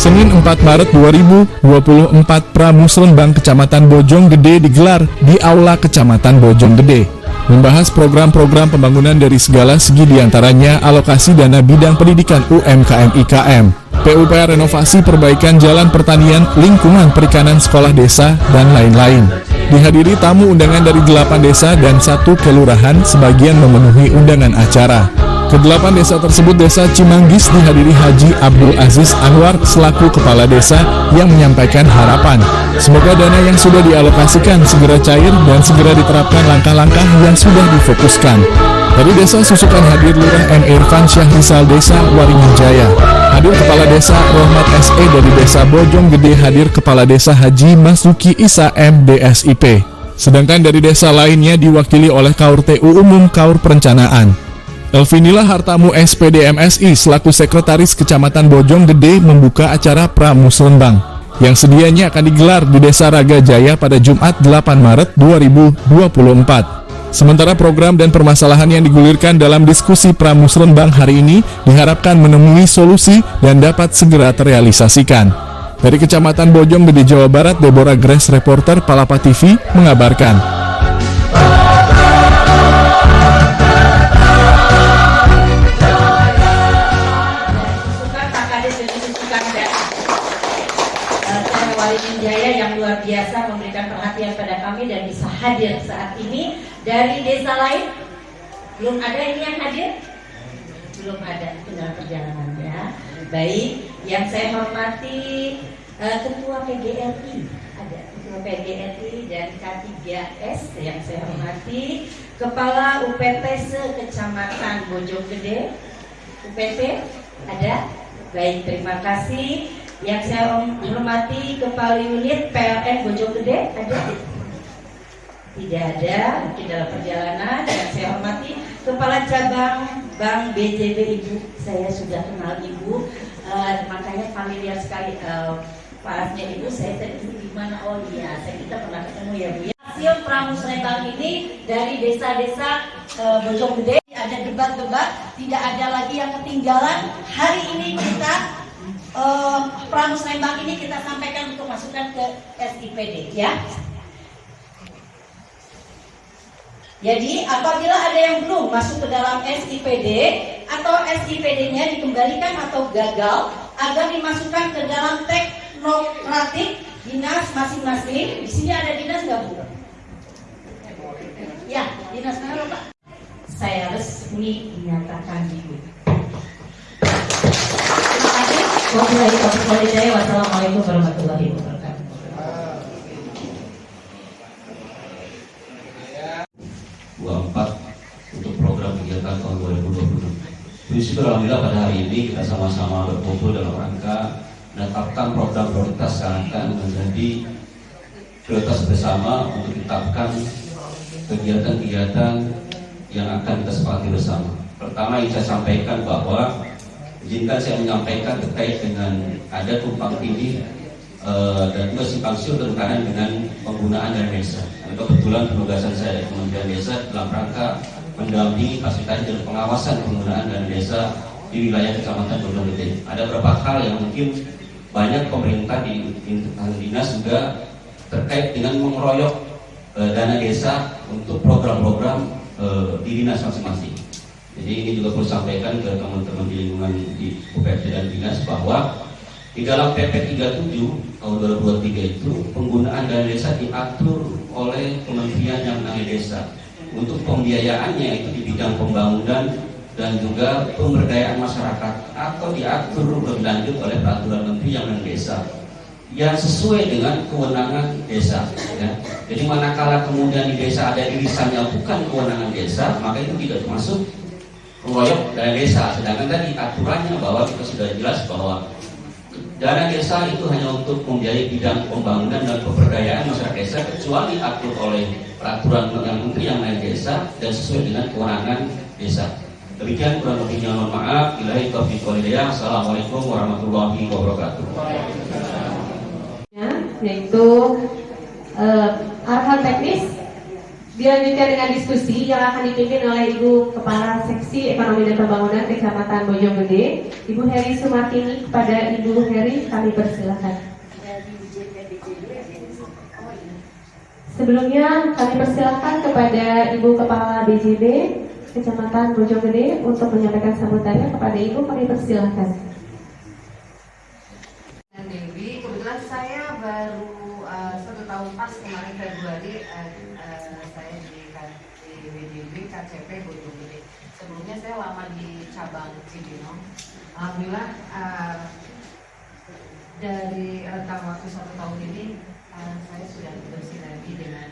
Senin 4 Maret 2024 Pramusrenbang Kecamatan Bojonggede digelar di Aula Kecamatan Bojonggede. Membahas program-program pembangunan dari segala segi diantaranya alokasi dana bidang pendidikan UMKM IKM, PUPR renovasi perbaikan jalan pertanian, lingkungan perikanan sekolah desa, dan lain-lain. Dihadiri tamu undangan dari 8 desa dan 1 kelurahan, sebagian memenuhi undangan acara. Ke-8 desa tersebut Desa Cimanggis dihadiri Haji Abdul Aziz Anwar selaku Kepala Desa yang menyampaikan harapan semoga dana yang sudah dialokasikan segera cair dan segera diterapkan langkah-langkah yang sudah difokuskan. Dari Desa Susukan hadir Lurah M. Irfan Syahrizal Desa Waringin Jaya. Hadir Kepala Desa Rohmat SE dari Desa Bojonggede, hadir Kepala Desa Haji Masuki Isa MDSIP. Sedangkan dari desa lainnya diwakili oleh Kaur TU Umum Kaur Perencanaan. Elvinila Hartamu SPD MSI selaku Sekretaris Kecamatan Bojonggede membuka acara Pramusrenbang yang sedianya akan digelar di Desa Raga Jaya pada Jumat 8 Maret 2024. Sementara program dan permasalahan yang digulirkan dalam diskusi Pramusrenbang hari ini diharapkan menemui solusi dan dapat segera terrealisasikan. Dari Kecamatan Bojonggede, Jawa Barat, Deborah Grace, reporter Palapa TV, mengabarkan. Waringin Jaya yang luar biasa memberikan perhatian pada kami dan bisa hadir saat ini. Dari desa lain belum ada ini yang hadir? Belum ada, tinggal perjalanannya. Baik, yang saya hormati Ketua PGRI, ada Ketua PGRI dan K3S yang saya hormati, Kepala UPT Kecamatan Bojonggede, UPT ada? Baik, terima kasih. Yang saya hormati Kepala Unit PLN Bojonggede ada? Tidak ada, mungkin dalam perjalanan. Yang saya hormati Kepala Cabang Bank BJB Ibu, saya sudah kenal Ibu, makanya familiar sekali parasnya Ibu. Saya tadi di mana? Oh iya, kita pernah ketemu ya Bu. Hasil Pramusrenbang ini dari desa-desa Bojonggede ada debat-debat, tidak ada lagi yang ketinggalan. Hari ini kita Pramusrenbang ini kita sampaikan untuk masukkan ke SIPD ya. Jadi apabila ada yang belum masuk ke dalam SIPD atau SIPD-nya dikembalikan atau gagal, agar dimasukkan ke dalam teknokratik dinas masing-masing. Di sini ada dinas nggak Bu? Ya, dinas mana Pak? Saya resmi menyatakan diri. Wassalamualaikum warahmatullahi wabarakatuh. 24 untuk program kegiatan tahun 2020. Puji syukur alhamdulillah pada hari ini kita sama-sama berkumpul dalam rangka menetapkan program prioritas yang akan menjadi prioritas bersama untuk ditetapkan kegiatan-kegiatan yang akan kita sepakati bersama. Pertama yang saya sampaikan bahwa izinkan saya menyampaikan terkait dengan ada tumpang tindih dan juga simpang siur berkaitan dengan penggunaan dana desa. Dan kebetulan penugasan saya di Kementerian Desa dalam rangka mendampingi fasilitasi dan pengawasan penggunaan dana desa di wilayah Kecamatan Bojonggede. Ada beberapa hal yang mungkin banyak pemerintah di dinas juga terkait dengan mengeroyok dana desa untuk program-program di dinas masing-masing. Jadi ini juga perlu sampaikan ke teman-teman di lingkungan di UPT dan dinas bahwa di dalam PP 37 tahun 2023 itu penggunaan dana desa diatur oleh kementerian yang menangani desa. Untuk pembiayaannya itu di bidang pembangunan dan juga pemberdayaan masyarakat atau diatur lebih lanjut oleh peraturan menteri yang menangani desa yang sesuai dengan kewenangan desa. Ya. Jadi manakala kemudian di desa ada irisannya bukan kewenangan desa, maka itu tidak termasuk mengeroyok dana desa. Sedangkan tadi aturannya bahwa kita sudah jelas bahwa dana desa itu hanya untuk membiayai bidang pembangunan dan pemberdayaan masyarakat desa kecuali diatur oleh peraturan yang menteri yang naik desa dan sesuai dengan kewenangan desa. Demikian kurang lebihnya, mohon maaf. Billahi taufiq wal hidayah. Assalamualaikum warahmatullahi wabarakatuh. Yaitu arahan teknis Dilanjutkan dengan diskusi yang akan dipimpin oleh Ibu Kepala Seksi Ekonomi dan Pembangunan Kecamatan Bojonggede, Ibu Heri Sumartini. Kepada Ibu Heri kami persilahkan. Sebelumnya kami persilahkan kepada Ibu Kepala BJB Kecamatan Bojonggede untuk menyampaikan sambutannya. Kepada Ibu kami persilahkan. Dewi, kebetulan saya baru 1 tahun pas kemarin Februari saya di WDB KCP Bojonggede. Sebelumnya saya lama di cabang Cibinong. Alhamdulillah dari rentang waktu 1 tahun ini saya sudah bersinergi dengan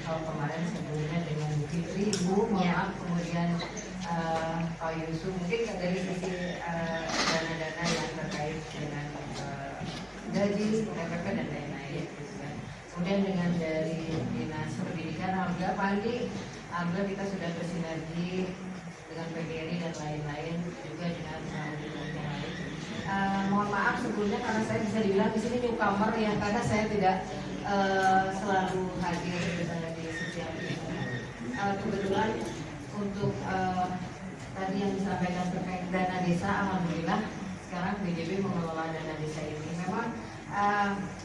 tahun kemarin sebelumnya dengan Bu Fitri, Bu, maaf, kemudian Pak Yusuf, mungkin dari sisi dana-dana yang terkait dengan gaji, PPP dan lain-lain. Kemudian dengan dari Dinas Pendidikan, alhamdulillah alhamdulillah kita sudah bersinergi dengan PGRI dan lain-lain, juga dengan yang lain. Mohon maaf sebelumnya karena saya bisa dibilang di sini newcomer ya, karena saya tidak selalu hadir di setiap event. Kebetulan untuk tadi yang disampaikan terkait dana desa, alhamdulillah sekarang BJB mengelola dana desa ini. Memang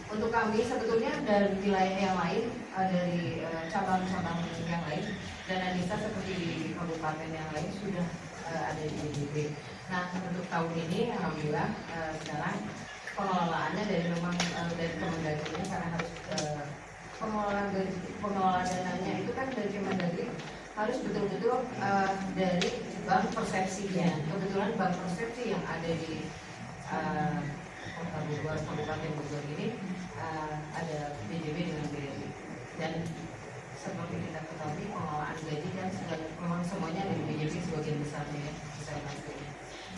untuk kami sebetulnya dari wilayah yang lain, dari cabang-cabang yang lain, dana desa seperti di kabupaten yang lain sudah ada di BJB. Nah untuk tahun ini alhamdulillah sekarang pengelolaannya dari Kemendagri, karena harus pengelolaan dananya itu kan dari Kemendagri harus betul-betul dari bank persepsinya. Kebetulan bank persepsi yang ada di Kota Bogor, Kabupaten Bogor ini ada BJB dengan BRI. Dan seperti kita ketahui pengelolaan gaji kan memang semuanya dari BJB sebagian besarnya ya, besar pastinya.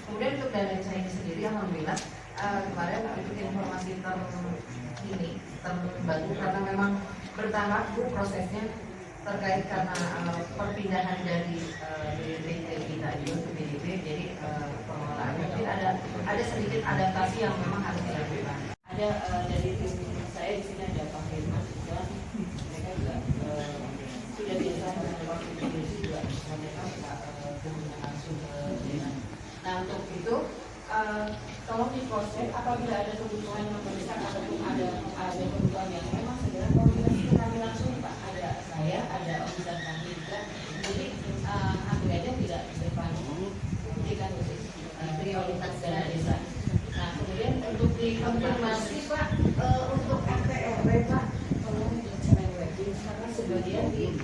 Kemudian untuk dana desa ini sendiri alhamdulillah kemarin itu informasi terbaru karena memang bertahap prosesnya terkait karena perpindahan dari BPT tadi ke BDB, jadi pengelolaannya mungkin ada sedikit adaptasi yang memang harus dilakukan. Ada dari tim saya di sini ada Pak Firman juga, mereka juga sudah biasa melakukan komunikasi juga, mereka menggunakan sumber dana. Nah untuk itu tolong diproses apabila ada kebutuhan yang mendesak ataupun ada kebutuhan yang memang segera komunikasi kami langsung Pak. Ada saya, ada urusan kami juga. Jadi ambil aja tidak depan memberikan prioritas dana desa. Nah kemudian untuk dikonfirmasi Pak untuk RT RW Pak, tolong jangan wajib karena sebagian di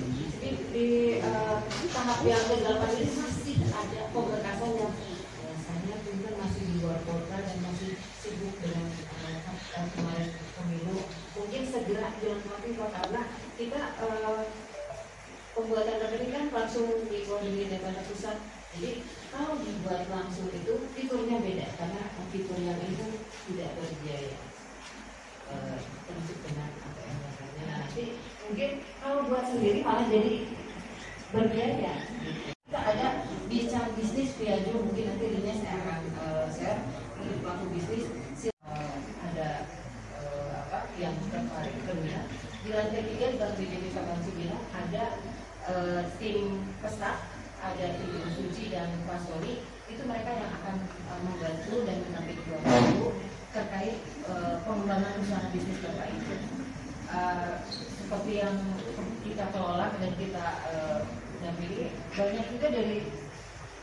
tahap yang ke-8 ini masih ada pemberkasan yang masih di luar kota dan masih sibuk dengan kemarin pemilu. Mungkin segera dilengkapi Pak, karena kita pembuatan rekening kan langsung dikoordinir dengan pusat. Jadi kalau dibuat langsung itu fiturnya beda karena fitur yang itu tidak berbiaya termasuk dengan ATM rasanya. Nah nanti mungkin kalau buat sendiri malah jadi berbiaya. Kita ada bincang bisnis via Zoom, mungkin nanti linknya saya akan share untuk pelaku bisnis. Ada yang tertarik berminat. Di lantai 3 di Bank BJB Cabang Cibinong ada tim pesat, ada tim Suci dan Pak Soli. Itu mereka yang akan membantu dan menampilkan terkait pengembangan usaha bisnis Bapak itu. Seperti yang kita kelola dan kita dampingi, banyak juga dari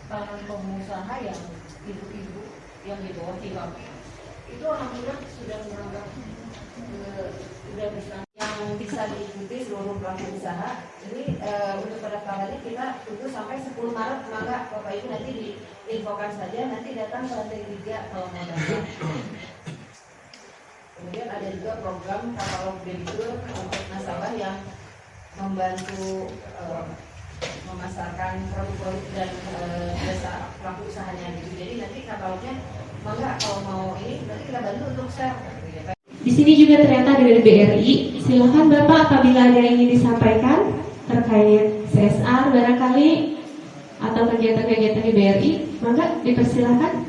para pengusaha yang ibu-ibu yang di bawah 3 itu alhamdulillah sudah menganggap sudah bisa yang bisa diikuti seluruh pelaku usaha. Ini untuk pendaftarannya kita tunggu sampai 10 Maret. Maka Bapak Ibu nanti diinfokan saja, nanti datang ke lantai 3 kalau mau daftar. Kemudian ada juga program katalog debitur untuk nasabah yang membantu memasarkan produk-produk dan jasa pelaku usahanya gitu. Jadi nanti katalognya maka kalau mau ini nanti kita bantu untuk share. Di sini juga ternyata dari BRI. Silakan Bapak apabila ada yang ingin disampaikan terkait CSR barangkali atau kegiatan-kegiatan di BRI, maka dipersilakan.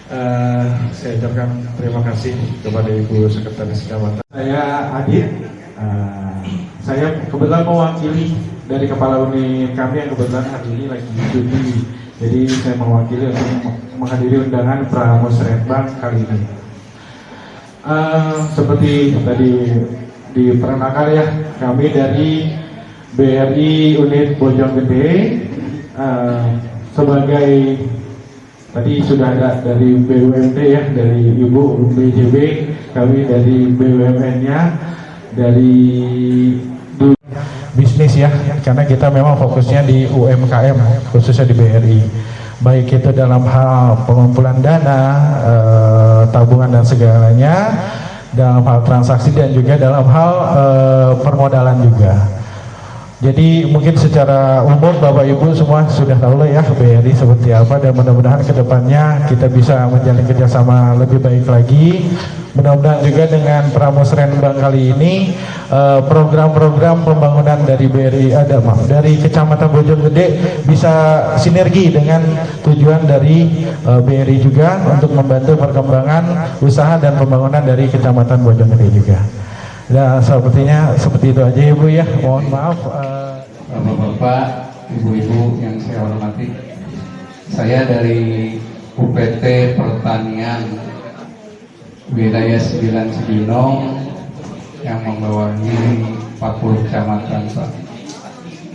Saya ucapkan terima kasih kepada Ibu Sekretaris Kecamatan. Saya Adit. Saya kebetulan mewakili dari kepala unit kami yang kebetulan hari ini lagi cuti. Jadi saya mewakili untuk menghadiri undangan Pramusrenbang kali ini. Seperti tadi diperkenalkan ya, kami dari BRI unit Bojonggede sebagai tadi sudah ada dari BUMD ya, dari Ibu BJB, kami dari BUMN-nya, dari bisnis ya, karena kita memang fokusnya di UMKM, khususnya di BRI. Baik itu dalam hal pengumpulan dana, tabungan dan segalanya, dalam hal transaksi dan juga dalam hal permodalan juga. Jadi mungkin secara umum Bapak Ibu semua sudah tahu lah ya BRI seperti apa, dan mudah-mudahan kedepannya kita bisa menjalin kerjasama lebih baik lagi. Mudah-mudahan juga dengan Pramusrenbang kali ini program-program pembangunan dari BRI dari Kecamatan Bojonggede bisa sinergi dengan tujuan dari BRI juga untuk membantu perkembangan usaha dan pembangunan dari Kecamatan Bojonggede juga. Ya, sepertinya seperti itu aja Ibu ya. Mohon maaf. Bapak-bapak, ibu-ibu yang saya hormati, saya dari UPT Pertanian Wilayah 9 Cibinong yang membawahi 40 kecamatan, Pak.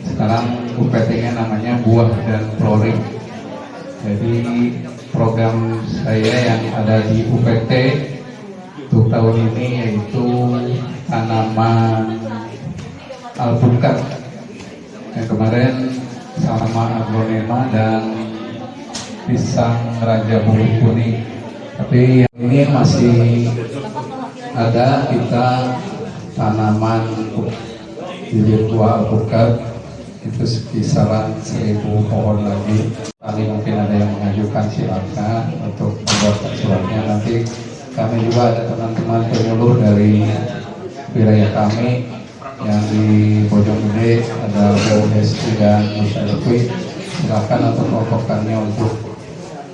Sekarang UPT-nya namanya Buah dan Flooring. Jadi program saya yang ada di UPT untuk tahun ini yaitu tanaman alpukat yang kemarin sama aglonema dan pisang raja bulu kuning, tapi yang ini masih ada kita tanaman bibit buah alpukat itu kisaran 1000 pohon lagi. Kali mungkin ada yang mengajukan, silakan untuk membuat suratnya. Nanti kami juga ada teman-teman penyuluh dari wilayah kami yang di Bojonggede, ada BUSD dan Nusa Lewi. Silakan untuk melaporkannya untuk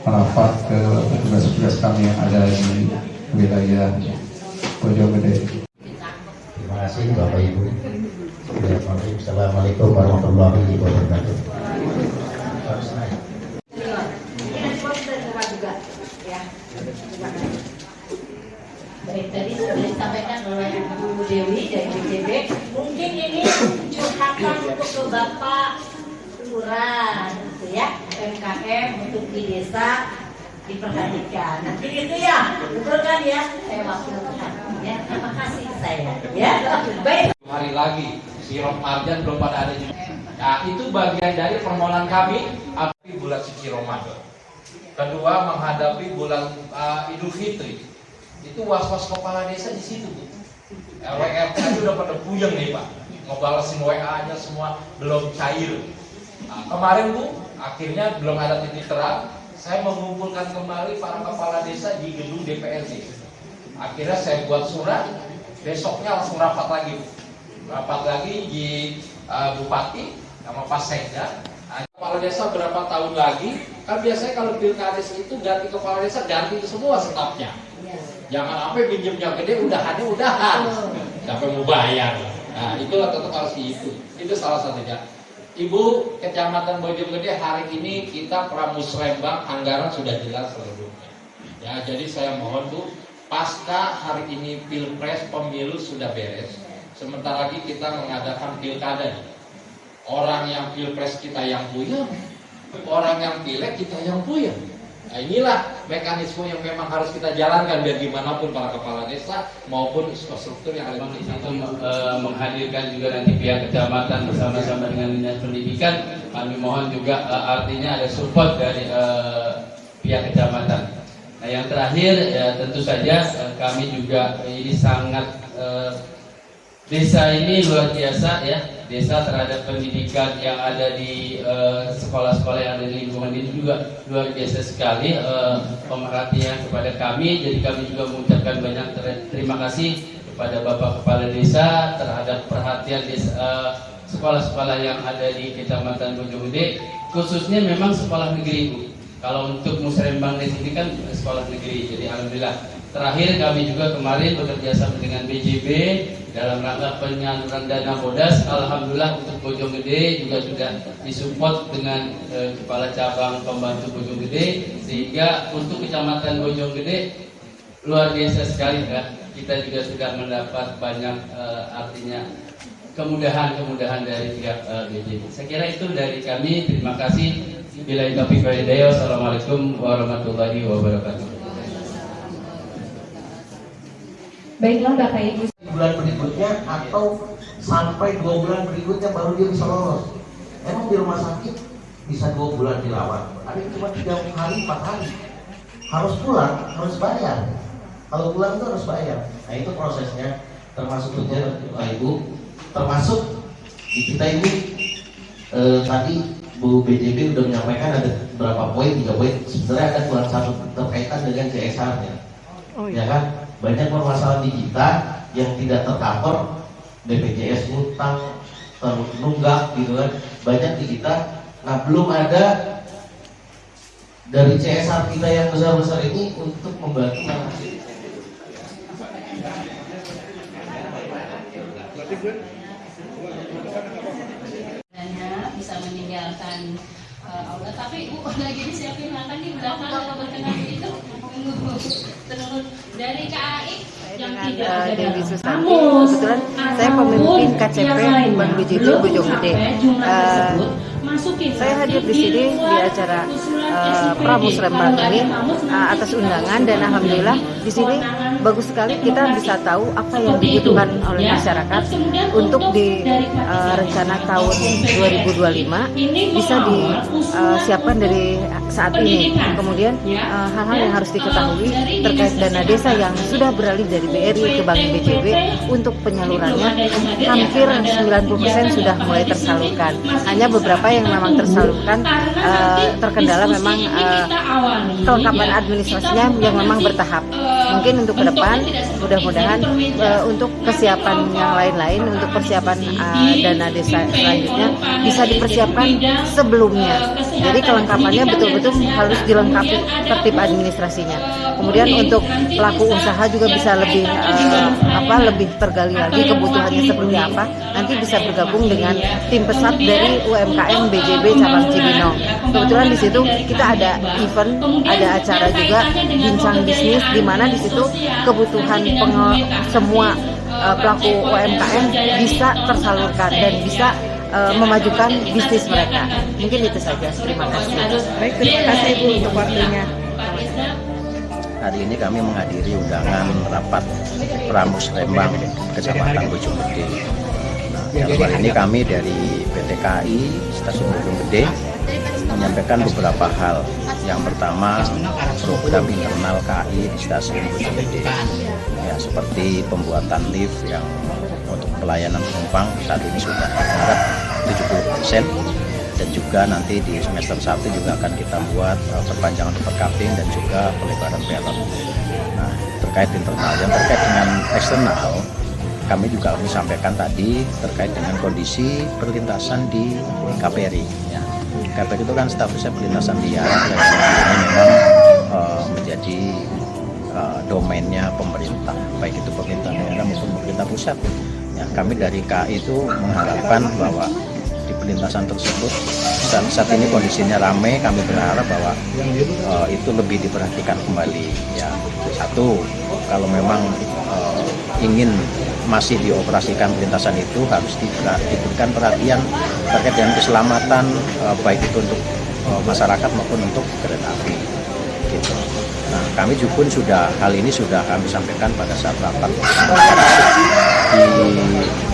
merapat ke petugas-petugas kami yang ada di wilayah Bojonggede. Terima kasih Bapak Ibu. Assalamualaikum warahmatullahi wabarakatuh. Baik, tadi sudah disampaikan oleh Bu Dewi dari BJB. Mungkin ini curhatan untuk ke Bapak Lurah, gitu ya, UMKM untuk di desa diperhatikan. Nanti itu ya, betul kan ya? Saya wakilkan ya. Terima kasih saya. Ya, baik. Hari lagi, sirup marjan belum pada ada juga. Nah, itu bagian dari permohonan kami menghadapi bulan suci Ramadan. Kedua, menghadapi bulan Idul Fitri. Itu was-was kepala desa di situ, Bu. WFH itu udah pada puyeng nih, Pak. Ngebalesin WA-nya semua belum cair. Nah, kemarin, Bu, akhirnya belum ada titik terang. Saya mengumpulkan kembali para kepala desa di gedung DPRD. Akhirnya saya buat surat, besoknya langsung rapat lagi, Bu. Rapat lagi di Bupati sama Pak Sekda. Nah, kepala desa berapa tahun lagi? Kan biasanya kalau pilkades itu ganti kepala desa, ganti semua stafnya. Jangan sampai pinjemnya gede, udahan, sampai mau bayar. Nah, itulah tetap harus dihitung. Itu salah satunya. Ibu Kecamatan Bojonggede, hari ini kita Pramusrenbang, anggaran sudah jelas seluruhnya. Ya, jadi saya mohon Bu, pasca hari ini pilpres pemilu sudah beres. Sebentar lagi kita mengadakan pilkada. Orang yang pilpres kita yang puyeng, orang yang pileg kita yang puyeng. Nah, inilah mekanisme yang memang harus kita jalankan biar gimana pun para kepala desa maupun struktur yang ada di situ. Menghadirkan juga nanti pihak kecamatan bersama-sama dengan dinas pendidikan. Kami mohon juga artinya ada support dari pihak kecamatan. Nah, yang terakhir ya tentu saja kami juga ini sangat desa ini luar biasa ya. Desa terhadap pendidikan yang ada di sekolah-sekolah yang ada di lingkungan ini juga luar biasa sekali pemerhatian kepada kami. Jadi kami juga mengucapkan banyak terima kasih kepada Bapak Kepala Desa terhadap perhatian sekolah-sekolah yang ada di Kecamatan Bojonggede, khususnya memang sekolah negeri, Bu. Kalau untuk Musrembang di sini kan sekolah negeri, jadi alhamdulillah. Terakhir kami juga kemarin bekerja sama dengan BJB dalam rangka penyaluran dana Bodas. Alhamdulillah untuk Bojonggede juga sudah disupport dengan kepala cabang pembantu Bojonggede, sehingga untuk kecamatan Bojonggede luar biasa sekali ya. Kita juga sudah mendapat banyak artinya kemudahan dari pihak BJB. Saya kira itu dari kami. Terima kasih. Billahi taufiq wal hidayah. Assalamualaikum warahmatullahi wabarakatuh. Baiklah Bapak Ibu. Bulan berikutnya atau sampai 2 bulan berikutnya baru dia bisa lolos. Emang di rumah sakit bisa 2 bulan dirawat, ada yang cuma 3 hari, 4 hari. Harus pulang, harus bayar. Kalau pulang itu harus bayar. Nah itu prosesnya, termasuk juga Bapak Ibu, termasuk di kita ini tadi Bu BJB sudah menyampaikan ada berapa poin, 3 poin. Sebenarnya ada kurang satu terkaitan dengan CSR-nya. Ya kan? Banyak permasalahan di kita yang tidak tercover, BPJS utang, terunggak gitu kan. Banyak di kita. Nah belum ada dari CSR kita yang besar-besar ini untuk membantu bisa meninggalkan aula, tapi lagi disiapin makan di belakang kalau berkenan itu terus dari KAI yang tidak ada Dewi Susanti. Kebetulan saya pemimpin KCP Bank BJB Bojonggede. Saya hadir di sini di acara Pramusrembang ini atas undangan, dan alhamdulillah di sini bagus sekali kita bisa tahu apa yang dibutuhkan oleh masyarakat untuk di rencana tahun 2025 bisa disiapkan dari saat ini. Kemudian hal-hal yang harus diketahui terkait dana desa yang sudah beralih dari BRI ke Bank BJB untuk penyalurannya hampir 90% sudah mulai tersalurkan. Hanya beberapa yang memang tersalurkan terkendala memang kelengkapan administrasinya yang memang bertahap. Mungkin untuk ke depan mudah-mudahan untuk kesiapan yang lain-lain, untuk persiapan dana desa selanjutnya bisa dipersiapkan sebelumnya. Jadi kelengkapannya betul-betul harus dilengkapi tertib administrasinya. Kemudian untuk pelaku usaha juga bisa lebih lebih tergali lagi kebutuhannya seperti apa. Nanti bisa bergabung dengan tim pesat dari UMKM BJB cabang Cibinong. Kebetulan di situ kita ada event, ada acara juga bincang bisnis, di mana di situ kebutuhan semua pelaku UMKM bisa tersalurkan dan bisa memajukan bisnis mereka. Mungkin itu saja. Terima kasih. Baik, terima kasih Ibu untuk waktunya. Hari ini kami menghadiri undangan rapat Pramusrembang Kecamatan Bojonggede. Nah, dalam hal ini kami dari PT KAI Stasiun Bojonggede menyampaikan beberapa hal. Yang pertama, program internal KAI di Stasiun Bojonggede, ya, seperti pembuatan lift yang untuk pelayanan penumpang saat ini sudah berharap 70%, dan juga nanti di semester 1 juga akan kita buat perpanjangan overcapling dan juga pelebaran pelot. Nah, terkait internal. Yang terkait dengan eksternal, kami juga sampaikan tadi terkait dengan kondisi perlintasan di KPRI. Ya. KPRI itu kan statusnya perlintasan liar, yang ini memang menjadi domainnya pemerintah, baik itu pemerintah daerah maupun pemerintah pusat. Ya, kami dari KAI itu mengharapkan bahwa di perlintasan tersebut saat ini kondisinya ramai. Kami berharap bahwa itu lebih diperhatikan kembali. Ya, satu, kalau memang ingin masih dioperasikan perlintasan itu harus diberikan perhatian terkait dengan keselamatan, baik itu untuk masyarakat maupun untuk kereta api. Gitu. Nah, kami juga hal ini sudah kami sampaikan pada saat rapat di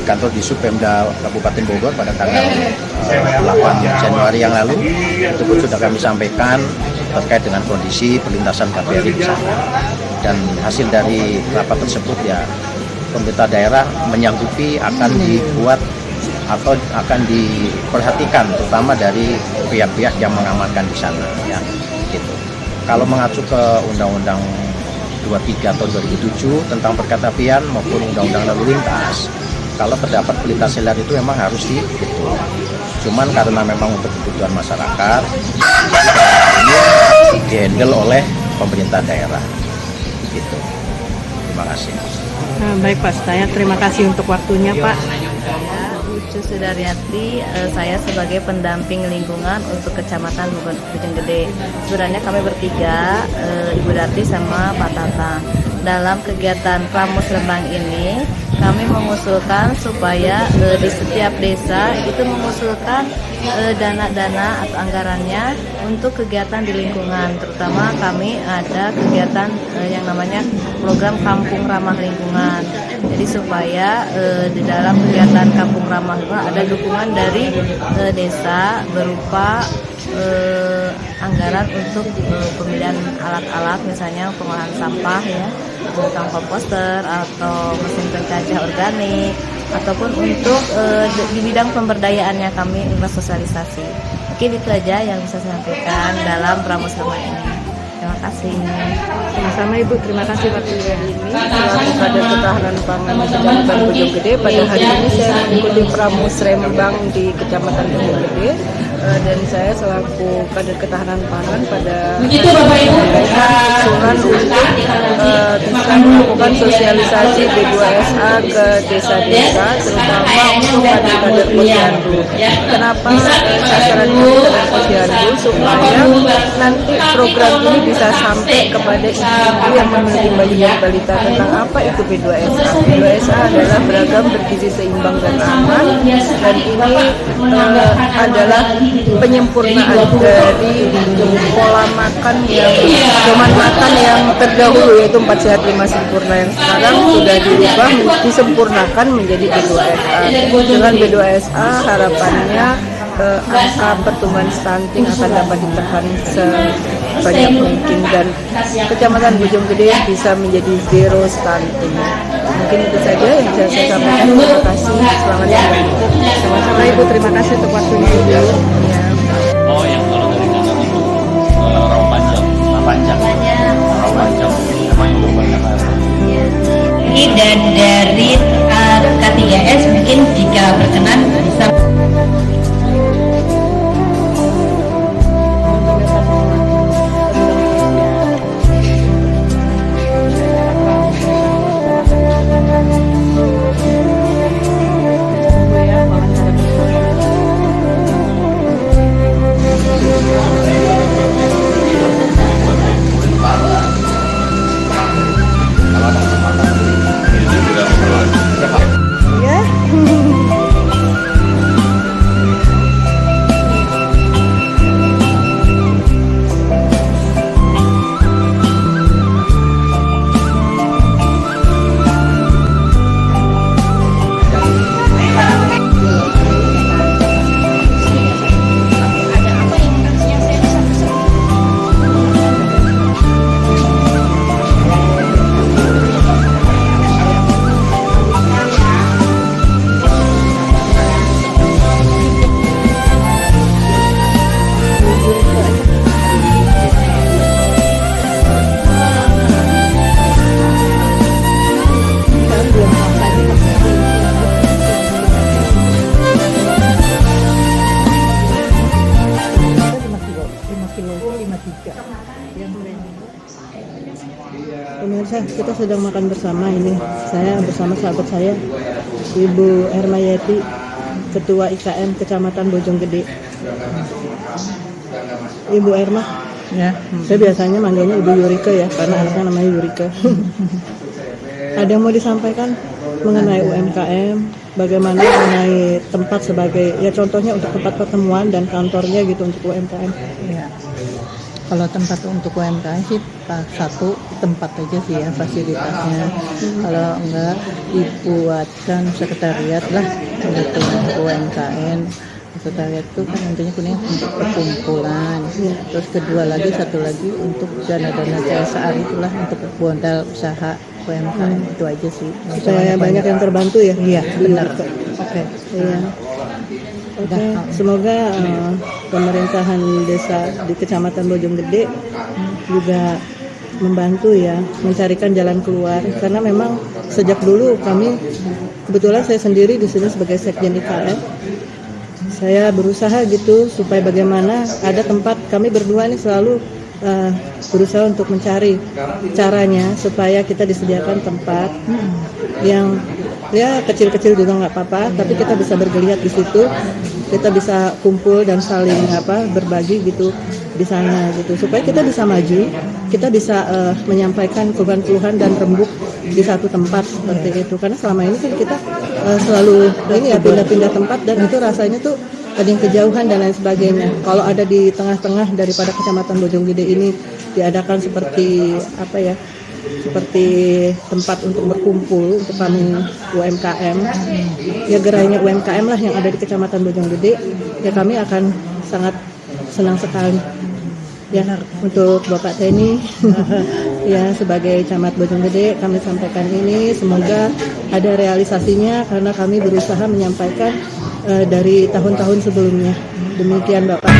kantor Disub Pemda Kabupaten Bogor pada tanggal 8 Januari yang lalu. Itu pun sudah kami sampaikan terkait dengan kondisi perlintasan KPRI di sana. Dan hasil dari rapat tersebut, ya, pemerintah daerah menyanggupi akan dibuat atau akan diperhatikan terutama dari pihak-pihak yang mengamankan di sana, ya, gitu. Kalau mengacu ke Undang-Undang 23 tahun 2007 tentang perkereta apian maupun Undang-Undang Lalu Lintas, kalau terdapat perlintasan liar itu memang harus dihitung. Cuman karena memang untuk kebutuhan masyarakat, ini dihandle oleh pemerintah daerah. Gitu. Terima kasih. Baik Pak, saya terima kasih untuk waktunya Pak. Ucu Sudaryati, saya sebagai pendamping lingkungan untuk Kecamatan Bojonggede. Sebenarnya kami bertiga, Ibu Darti sama Pak Tatang. Dalam kegiatan Pramusrembang ini, kami mengusulkan supaya di setiap desa itu mengusulkan dana-dana atau anggarannya untuk kegiatan di lingkungan. Terutama kami ada kegiatan yang namanya program Kampung Ramah Lingkungan. Jadi supaya di dalam kegiatan Kampung Ramah Lingkungan ada dukungan dari desa berupa anggaran untuk pembelian alat-alat, misalnya pengolahan sampah ya, tentang komposter atau mesin pencacah organik, ataupun untuk di bidang pemberdayaannya kami sosialisasi. Mungkin itu aja yang bisa saya sampaikan dalam Pramusrembang ini. Terima kasih. Sama-sama Ibu, terima kasih waktunya ini. Selaku Kader Ketahanan Pangan Kecamatan Bojonggede, pada hari ini saya mengikuti Pramusrembang di Kecamatan Bojonggede, dan saya selaku Kader Ketahanan Pangan pada usulan untuk bisa melakukan sosialisasi B2SA ke desa-desa, terutama untuk kader-kader posyandu. Kenapa sasaran kader posyandu? Supaya nanti program ini bisa sampai kepada ibu yang memiliki bayi dan balita. Tentang apa itu B2SA? B2SA adalah beragam, bergizi, seimbang dan aman, dan ini adalah penyempurnaan dari pola makan yang terdahulu, yaitu 4 sehat 5 sempurna, yang sekarang sudah dirubah disempurnakan menjadi B2SA. Dengan B2SA harapannya angka pertumbuhan stunting akan dapat ditekan sebanyak mungkin dan Kecamatan Bojonggede bisa menjadi zero stunting. Mungkin itu saja yang bisa saya sampaikan. Terima kasih. Selamat siang. Sama-sama Ibu, terima kasih untuk waktunya Ibu. Ya. Oh, yang kalau dari kanan itu rawa panjang. Emang yang banyak Ini dan dari K3S mungkin jika berkenan bisa. Pemirsa, kita sedang makan bersama ini. Saya bersama sahabat saya, Ibu Hermayati, Ketua IKM Kecamatan Bojonggede. Ibu Erma, ya. Saya biasanya manggilnya Ibu Yurika ya, karena anaknya namanya Yurika. Ada yang mau disampaikan mengenai UMKM, bagaimana mengenai tempat sebagai, ya contohnya untuk tempat pertemuan dan kantornya gitu untuk UMKM? Ya. Kalau tempat untuk UMKM sih satu tempat aja sih ya fasilitasnya. Kalau enggak dibuatkan sekretariat lah untuk UMKM. Sekretariat itu kan intinya kuning untuk perkumpulan. Terus satu lagi untuk dana-dana CSR itulah untuk modal usaha UMKM. Itu aja sih. Supaya banyak yang terbantu ya. Iya, benar. Oke. Iya. Oke, semoga pemerintahan desa di Kecamatan Bojonggede juga membantu ya mencarikan jalan keluar, karena memang sejak dulu kami, kebetulan saya sendiri di sini sebagai sekjen IKM, saya berusaha gitu supaya bagaimana ada tempat, kami berdua ini selalu berusaha untuk mencari caranya supaya kita disediakan tempat yang ya kecil-kecil juga nggak apa-apa, tapi kita bisa bergeliat di situ, kita bisa kumpul dan saling berbagi gitu di sana gitu, supaya kita bisa maju, kita bisa menyampaikan keluhan-keluhan dan rembuk di satu tempat seperti itu. Karena selama ini kan kita selalu ini ya pindah-pindah tempat dan itu rasanya tuh ada yang kejauhan dan lain sebagainya. Kalau ada di tengah-tengah daripada Kecamatan Bojonggede ini diadakan seperti seperti tempat untuk berkumpul untuk kami UMKM, ya gerainya UMKM lah yang ada di Kecamatan Bojonggede, ya kami akan sangat senang sekali. Ya untuk Bapak Teni ya sebagai Camat Bojonggede kami sampaikan ini, semoga ada realisasinya karena kami berusaha menyampaikan dari tahun-tahun sebelumnya. Demikian Bapak.